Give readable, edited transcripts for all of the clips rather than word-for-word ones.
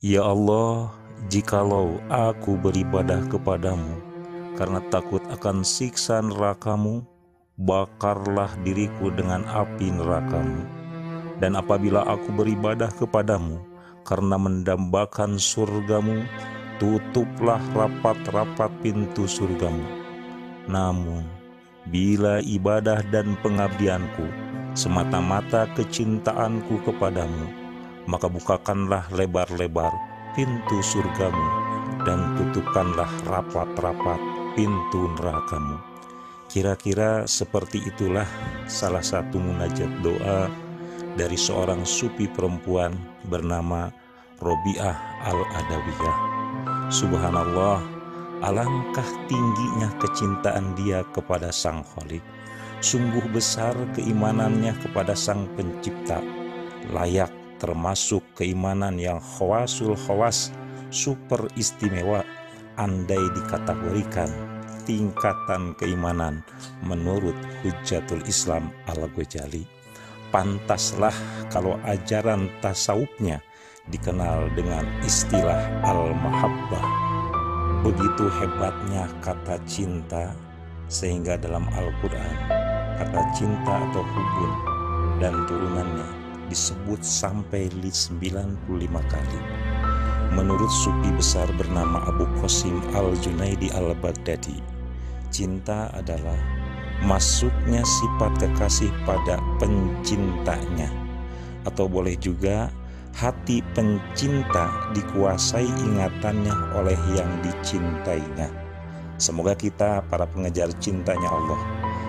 Ya Allah, jikalau aku beribadah kepadamu karena takut akan siksa nerakamu, bakarlah diriku dengan api nerakamu. Dan apabila aku beribadah kepadamu karena mendambakan surgamu, tutuplah rapat-rapat pintu surgamu. Namun, bila ibadah dan pengabdianku semata-mata kecintaanku kepadamu, maka bukakanlah lebar-lebar pintu surgamu dan tutupkanlah rapat-rapat pintu nerakamu. Kira-kira seperti itulah salah satu munajat doa dari seorang sufi perempuan bernama Robiah Al-Adawiyah. Subhanallah, alangkah tingginya kecintaan dia kepada Sang Khalik. Sungguh besar keimanannya kepada Sang Pencipta, layak termasuk keimanan yang khawasul khawas, super istimewa, andai dikategorikan tingkatan keimanan menurut Hujjatul Islam Al-Ghazali. Pantaslah kalau ajaran tasawufnya dikenal dengan istilah al-mahabbah. Begitu hebatnya kata cinta, sehingga dalam Al-Quran kata cinta atau hubun dan turunannya disebut sampai 95 kali. Menurut sufi besar bernama Abu Qasim Al-Junaidi Al-Baghdadi, cinta adalah masuknya sifat kekasih pada pencintanya, atau boleh juga hati pencinta dikuasai ingatannya oleh yang dicintainya. Semoga kita para pengejar cintanya Allah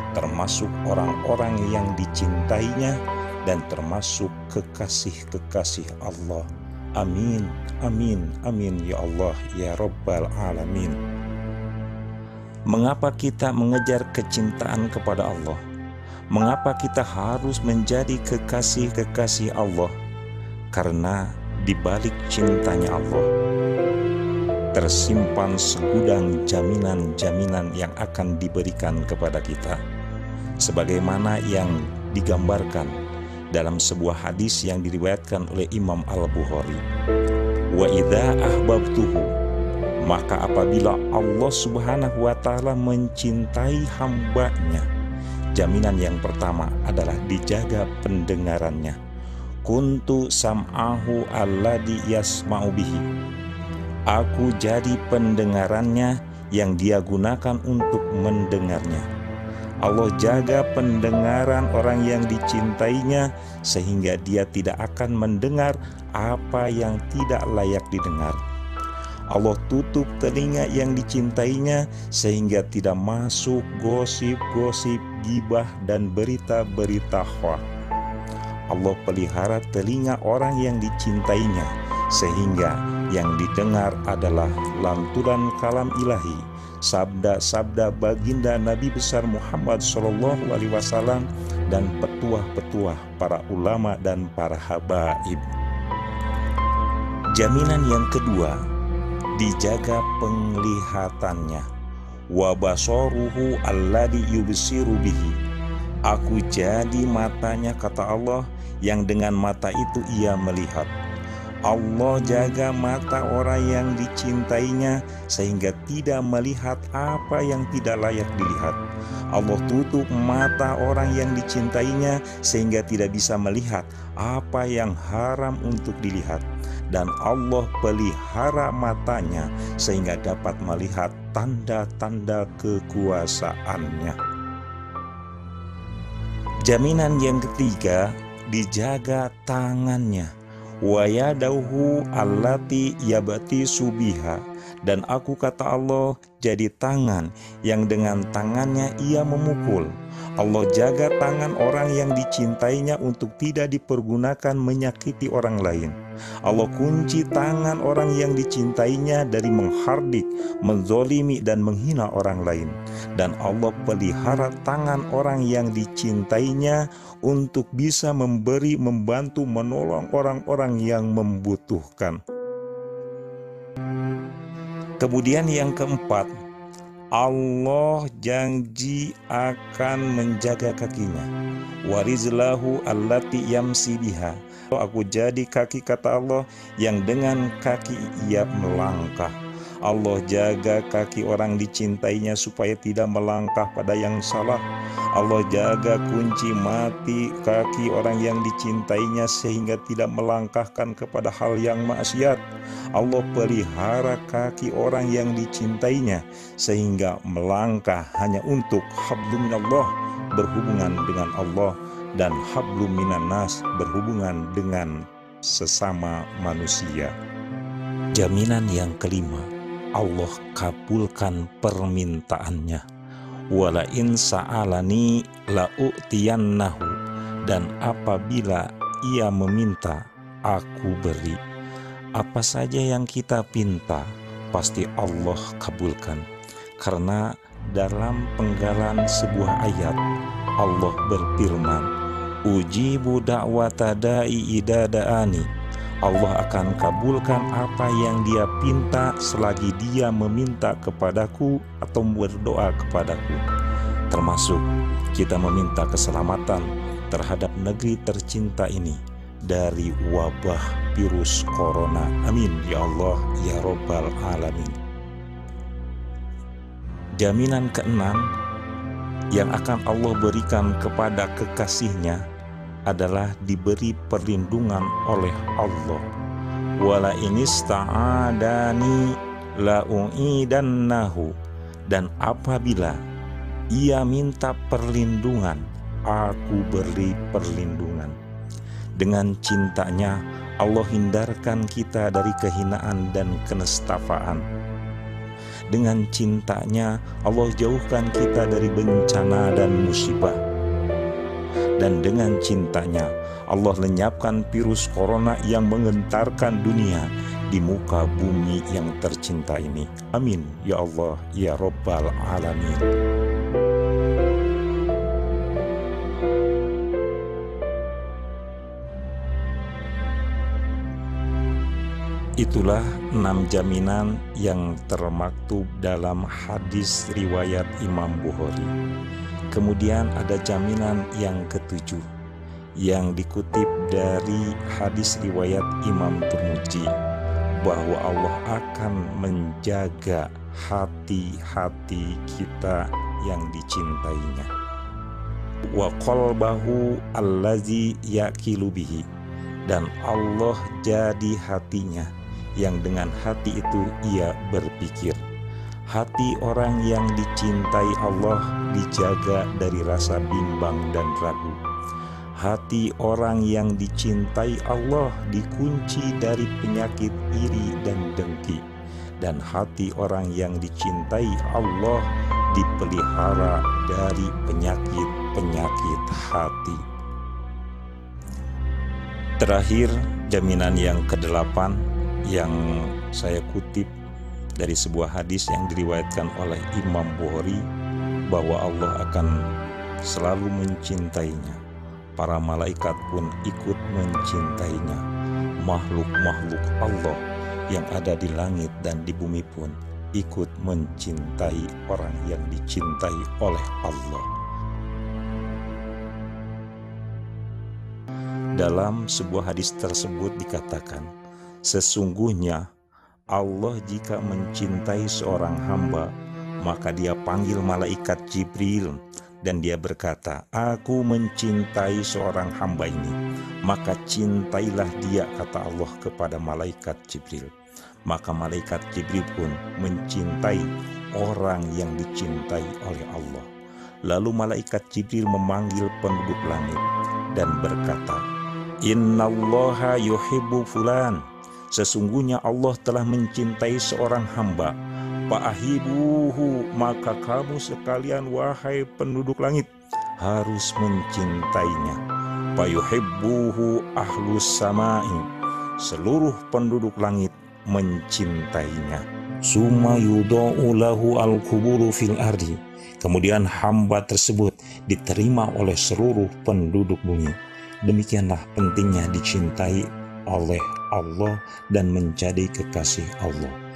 termasuk orang-orang yang dicintainya dan termasuk kekasih-kekasih Allah. Amin, amin, amin ya Allah ya Rabbal Alamin. Mengapa kita mengejar kecintaan kepada Allah? Mengapa kita harus menjadi kekasih-kekasih Allah? Karena di balik cintanya Allah tersimpan segudang jaminan-jaminan yang akan diberikan kepada kita, sebagaimana yang digambarkan dalam sebuah hadis yang diriwayatkan oleh Imam Al-Bukhari. Wa idza ahbabtuhu, maka apabila Allah Subhanahu wa ta'ala mencintai hambanya, jaminan yang pertama adalah dijaga pendengarannya. Kuntu sam'ahu alladhi yasma'u bihi, aku jadi pendengarannya yang dia gunakan untuk mendengarnya. Allah jaga pendengaran orang yang dicintainya sehingga dia tidak akan mendengar apa yang tidak layak didengar. Allah tutup telinga yang dicintainya sehingga tidak masuk gosip-gosip, gibah dan berita-berita hoaks. Allah pelihara telinga orang yang dicintainya sehingga yang didengar adalah lantunan kalam ilahi, sabda-sabda baginda Nabi besar Muhammad SAW dan petuah-petuah para ulama dan para habaib. Jaminan yang kedua, dijaga penglihatannya. Wa basaruhu alladhi yubsiru bihi, aku jadi matanya, kata Allah, yang dengan mata itu ia melihat. Allah jaga mata orang yang dicintainya sehingga tidak melihat apa yang tidak layak dilihat. Allah tutup mata orang yang dicintainya sehingga tidak bisa melihat apa yang haram untuk dilihat. Dan Allah pelihara matanya sehingga dapat melihat tanda-tanda kekuasaannya. Jaminan yang ketiga, dijaga tangannya. Wa yadauhu allati yabati subiha, dan aku, kata Allah, jadi tangan yang dengan tangannya ia memukul. Allah jaga tangan orang yang dicintainya untuk tidak dipergunakan menyakiti orang lain. Allah kunci tangan orang yang dicintainya dari menghardik, menzolimi dan menghina orang lain. Dan Allah pelihara tangan orang yang dicintainya untuk bisa memberi, membantu, menolong orang-orang yang membutuhkan. Kemudian yang keempat, Allah janji akan menjaga kakinya. warizlahu allati yamsi biha. Aku jadi kaki, kata Allah, yang dengan kaki ia melangkah. Allah jaga kaki orang dicintainya supaya tidak melangkah pada yang salah. Allah jaga kunci mati kaki orang yang dicintainya sehingga tidak melangkahkan kepada hal yang maksiat. Allah pelihara kaki orang yang dicintainya sehingga melangkah hanya untuk hablum minallah, berhubungan dengan Allah, dan hablum minan nas, berhubungan dengan sesama manusia. Jaminan yang kelima, Allah kabulkan permintaannya. Wala in sa'alani la'u'tiyannahu, dan apabila ia meminta, aku beri. Apa saja yang kita pinta, pasti Allah kabulkan. Karena dalam penggalan sebuah ayat, Allah berfirman, ujibu da'wata da'i idza da'ani. Allah akan kabulkan apa yang dia pinta selagi dia meminta kepadaku atau berdoa kepadaku. Termasuk kita meminta keselamatan terhadap negeri tercinta ini dari wabah virus corona. Amin ya Allah ya Rabbal Alamin. Jaminan keenam yang akan Allah berikan kepada kekasihnya adalah diberi perlindungan oleh Allah. Wala inista'adani la'u'idannahu, dan apabila ia minta perlindungan, aku beri perlindungan. Dengan cintanya Allah hindarkan kita dari kehinaan dan kenestafaan. Dengan cintanya Allah jauhkan kita dari bencana dan musibah. Dan dengan cintanya Allah lenyapkan virus corona yang menggentarkan dunia di muka bumi yang tercinta ini. Amin ya Allah ya Rabbal Alamin. Itulah 6 jaminan yang termaktub dalam hadis riwayat Imam Bukhari. Kemudian ada jaminan yang ketujuh yang dikutip dari hadis riwayat Imam Tirmidzi, bahwa Allah akan menjaga hati-hati kita yang dicintainya. Wa qalbahu allazi yaqilu bihi, dan Allah jadi hatinya yang dengan hati itu ia berpikir. Hati orang yang dicintai Allah dijaga dari rasa bimbang dan ragu. Hati orang yang dicintai Allah dikunci dari penyakit iri dan dengki. Dan hati orang yang dicintai Allah dipelihara dari penyakit-penyakit hati. Terakhir, jaminan yang ke-8 yang saya kutip dari sebuah hadis yang diriwayatkan oleh Imam Bukhari, bahwa Allah akan selalu mencintainya. Para malaikat pun ikut mencintainya. Makhluk-makhluk Allah yang ada di langit dan di bumi pun ikut mencintai orang yang dicintai oleh Allah. Dalam sebuah hadis tersebut dikatakan, sesungguhnya Allah jika mencintai seorang hamba, maka dia panggil malaikat Jibril dan dia berkata, aku mencintai seorang hamba ini, maka cintailah dia, kata Allah kepada malaikat Jibril. Maka malaikat Jibril pun mencintai orang yang dicintai oleh Allah. Lalu malaikat Jibril memanggil penduduk langit dan berkata, innallaha yuhibbu fulan, sesungguhnya Allah telah mencintai seorang hamba. Fa'ahibuhu, maka kamu sekalian wahai penduduk langit harus mencintainya. Fayuhibbuhu ahlus samai, seluruh penduduk langit mencintainya. Summa yudha'u lahu al-quburu fil ardi, kemudian hamba tersebut diterima oleh seluruh penduduk bumi. Demikianlah pentingnya dicintai oleh Allah dan menjadi kekasih Allah.